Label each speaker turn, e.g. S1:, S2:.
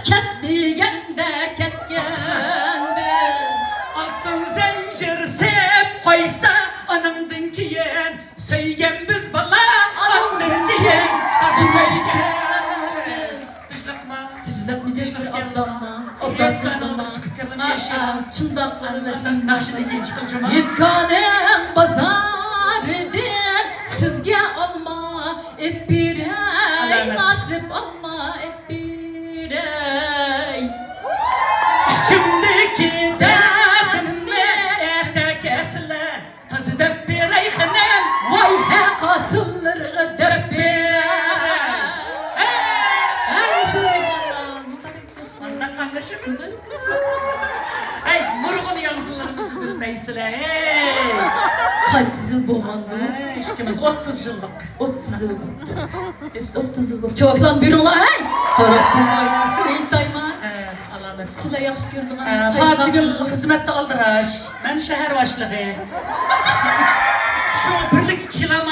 S1: ket degende ketken biz.
S2: Altın zincir sep koysa anamdan kiyen söygen biz bala anamdan kiyen kızı söygen dışlatma
S1: Tüzletmeyeceğiz bir abdamma.
S2: Yetkanem çıkıp gelin yaşayalım.
S1: Şundan
S2: Nasıl nakşideki çıkacağım.
S1: Yetkanem bazarıdır. Sizge alma epirey. Nasip alma epirey.
S2: Şimdiki derdimle ete kesile kızı da birey hanem.
S1: Vay he kasılları döpirey. Hey Süleyman'la
S2: Anla kanlaşırız. Hey murğun yamsılarımızın birindeysile. Hey.
S1: kaç yıl boğandı?
S2: İşkimiz 30 yıllık.
S1: 30 yıl oldu. 30 yıl oldu. Çoğaklan bir ola hey. Taraf durmay. Beyin dayma.
S2: Alamet.
S1: Sıla yaş gördüm.
S2: Partigül hizmette aldıraş. Ben şehir başlığı. Şu birlik kilam